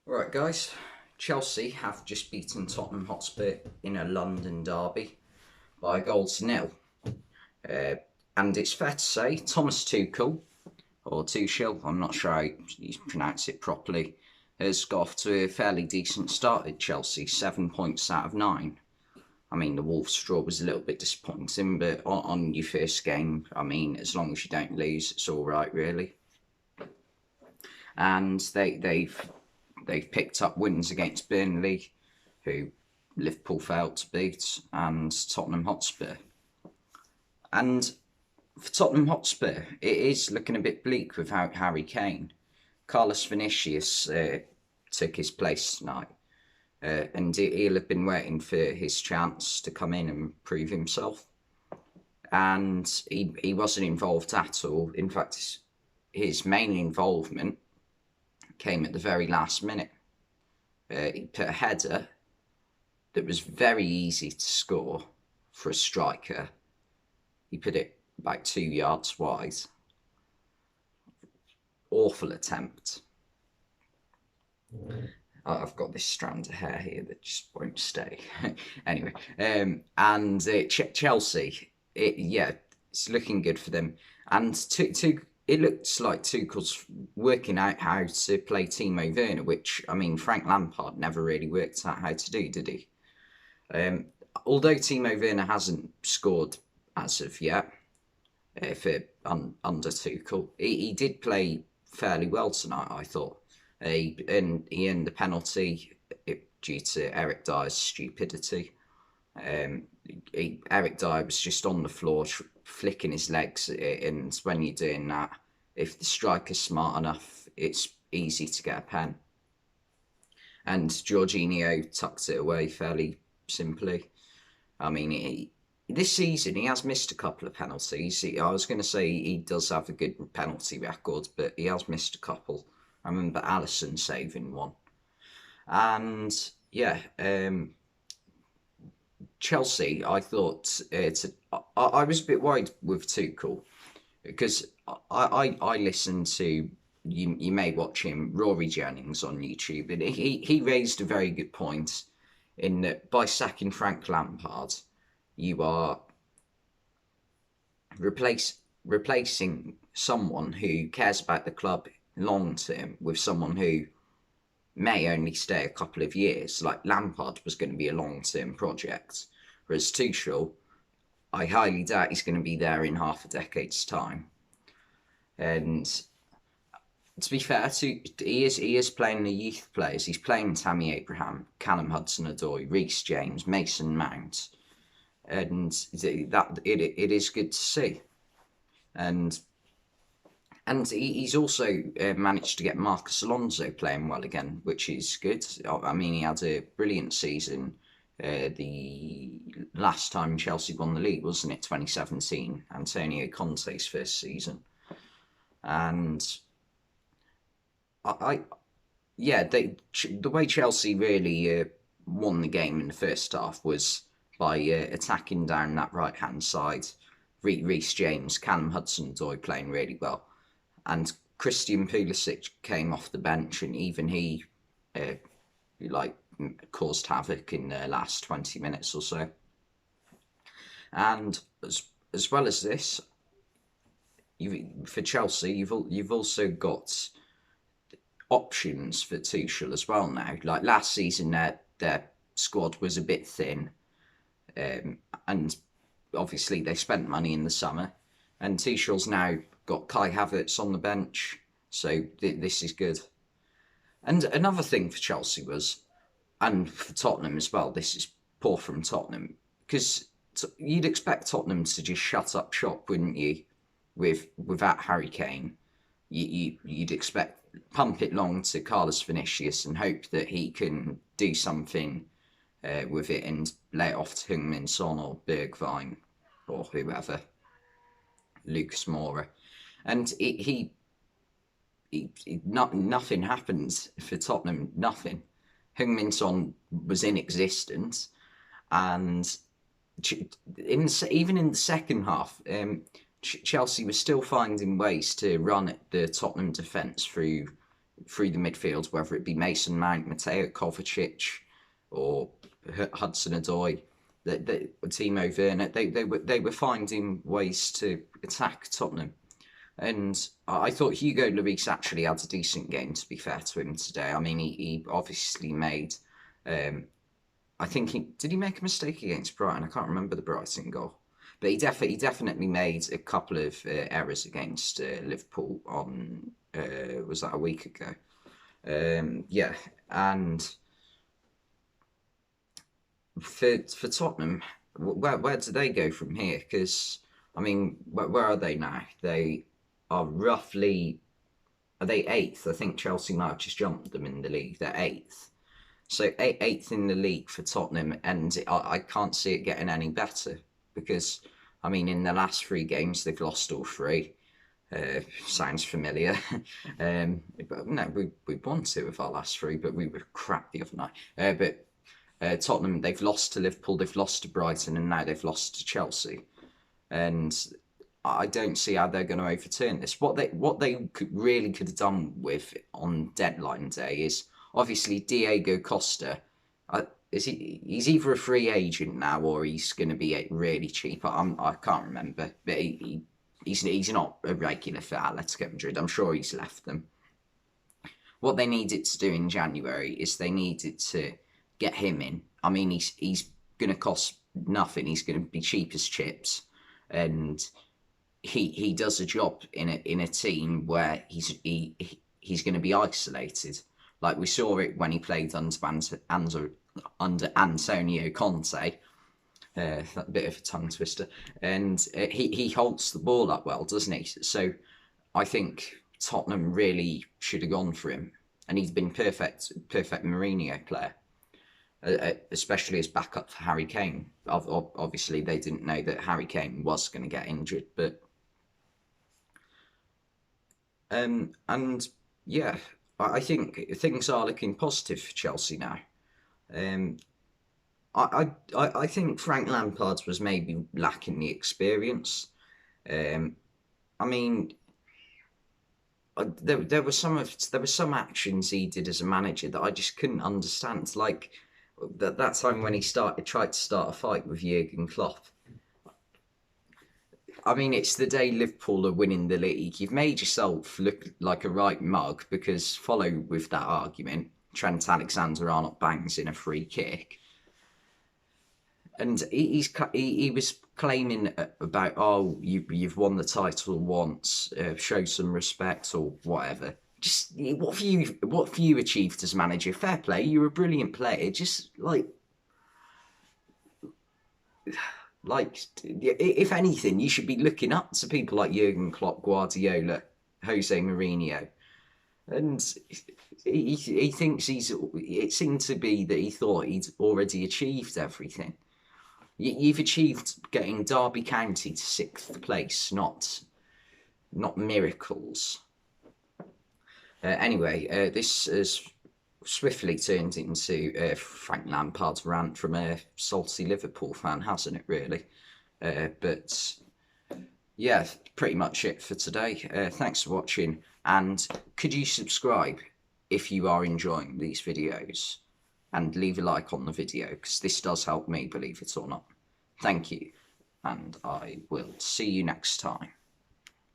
Alright guys, Chelsea have just beaten Tottenham Hotspur in a London derby by a goal to nil. Uh, and it's fair to say Thomas Tuchel, or Tuchel, I'm not sure how you pronounce it properly, has got off to a fairly decent start at Chelsea, 7 points out of 9. I mean, the Wolves draw was a little bit disappointing, but on your first game, I mean, as long as you don't lose, it's all right, really. And they've picked up wins against Burnley, who Liverpool failed to beat, and Tottenham Hotspur. And for Tottenham Hotspur, it is looking a bit bleak without Harry Kane. Carlos Vinicius took his place tonight, and he'll have been waiting for his chance to come in and prove himself. And he wasn't involved at all. In fact, his main involvement came at the very last minute. He put a header that was very easy to score for a striker. He put it about 2 yards wide. Awful attempt. I've got this strand of hair here that just won't stay. Anyway, Chelsea, it's looking good for them. And it looks like Tuchel's working out how to play Timo Werner, which, I mean, Frank Lampard never really worked out how to do, did he? Although Timo Werner hasn't scored as of yet under Tuchel, he did play fairly well tonight, I thought. He earned the penalty due to Eric Dyer's stupidity. Eric Dyer was just on the floor flicking his legs, and when you're doing that, if the striker's smart enough, it's easy to get a pen. And Jorginho tucked it away fairly simply. I mean, this season he has missed a couple of penalties. I was going to say he does have a good penalty record, but he has missed a couple. I remember Alisson saving one. And yeah, Chelsea, I thought I was a bit worried with Tuchel because I listened to, you may watch him, Rory Jennings on YouTube, and he raised a very good point in that by sacking Frank Lampard, you are replacing someone who cares about the club long term with someone who may only stay a couple of years. Like Lampard was going to be a long-term project, whereas Tuchel, I highly doubt he's going to be there in half a decade's time. And to be fair, he is playing the youth players. He's playing Tammy Abraham, Callum Hudson-Odoi, Reece James, Mason Mount, and that it is good to see. And he's also managed to get Marcus Alonso playing well again, which is good. I mean, he had a brilliant season the last time Chelsea won the league, wasn't it? 2017, Antonio Conte's first season. And the way Chelsea really won the game in the first half was by attacking down that right-hand side. Reece James, Callum Hudson-Odoi playing really well. And Christian Pulisic came off the bench, and even he caused havoc in the last 20 minutes or so. And as well as this, for Chelsea, you've also got options for Tuchel as well now. Like last season, their squad was a bit thin, and obviously they spent money in the summer, and Tuchel's now got Kai Havertz on the bench, so this is good. And another thing for Chelsea was, and for Tottenham as well, this is poor from Tottenham, because you'd expect Tottenham to just shut up shop, wouldn't you? Without Harry Kane, you'd expect pump it long to Carlos Vinicius and hope that he can do something with it and lay it off to Heung-min Son or Bergwijn or whoever, Lucas Moura. And nothing happened for Tottenham. Nothing. Heung-min Son was inexistent, and even in the second half, Chelsea was still finding ways to run at the Tottenham defence through through the midfield, whether it be Mason Mount, Mateo Kovacic, or Hudson-Odoi, Timo Werner, they were finding ways to attack Tottenham. And I thought Hugo Lloris actually had a decent game, to be fair to him today. I mean, he obviously made, I think did he make a mistake against Brighton? I can't remember the Brighton goal. But he definitely made a couple of errors against Liverpool on, was that a week ago? Yeah, and for Tottenham, where do they go from here? Because, I mean, where are they now? They are roughly, are they 8th? I think Chelsea might have just jumped them in the league. They're 8th. So 8th in the league for Tottenham, and I can't see it getting any better because, I mean, in the last 3 games, they've lost all 3. Sounds familiar. But no, we won 2 of our last 3, but we were crap the other night. But Tottenham, they've lost to Liverpool, they've lost to Brighton, and now they've lost to Chelsea. And I don't see how they're going to overturn this. What they really could have done with on deadline day is obviously Diego Costa. He's either a free agent now or he's going to be really cheap. I can't remember, but he's not a regular for Atletico Madrid. I'm sure he's left them. What they needed to do in January is they needed to get him in. I mean, he's going to cost nothing. He's going to be cheap as chips, and he does a job in a team where he's going to be isolated. Like we saw it when he played under Antonio Conte. That bit of a tongue twister, and he holds the ball up well, doesn't he? So I think Tottenham really should have gone for him, and he's been perfect Mourinho player, especially as backup for Harry Kane. Obviously, they didn't know that Harry Kane was going to get injured, but and yeah, I think things are looking positive for Chelsea now. I think Frank Lampard was maybe lacking the experience. I mean, there were some actions he did as a manager that I just couldn't understand. Like that time when he tried to start a fight with Jurgen Klopp. I mean, it's the day Liverpool are winning the league. You've made yourself look like a right mug because follow with that argument. Trent Alexander-Arnold bangs in a free kick. And he was claiming about, oh, you've won the title once, show some respect or whatever. Just what have you achieved as manager? Fair play, you're a brilliant player. Just like if anything, you should be looking up to people like Jurgen Klopp, Guardiola, Jose Mourinho, and he thinks it seemed to be that he thought he'd already achieved everything. You've achieved getting Derby County to 6th place, not miracles. Anyway, this has swiftly turned into Frank Lampard's rant from a salty Liverpool fan, hasn't it, really? But yeah, pretty much it for today. Thanks for watching, and could you subscribe if you are enjoying these videos, and leave a like on the video, because this does help me, believe it or not. Thank you, and I will see you next time.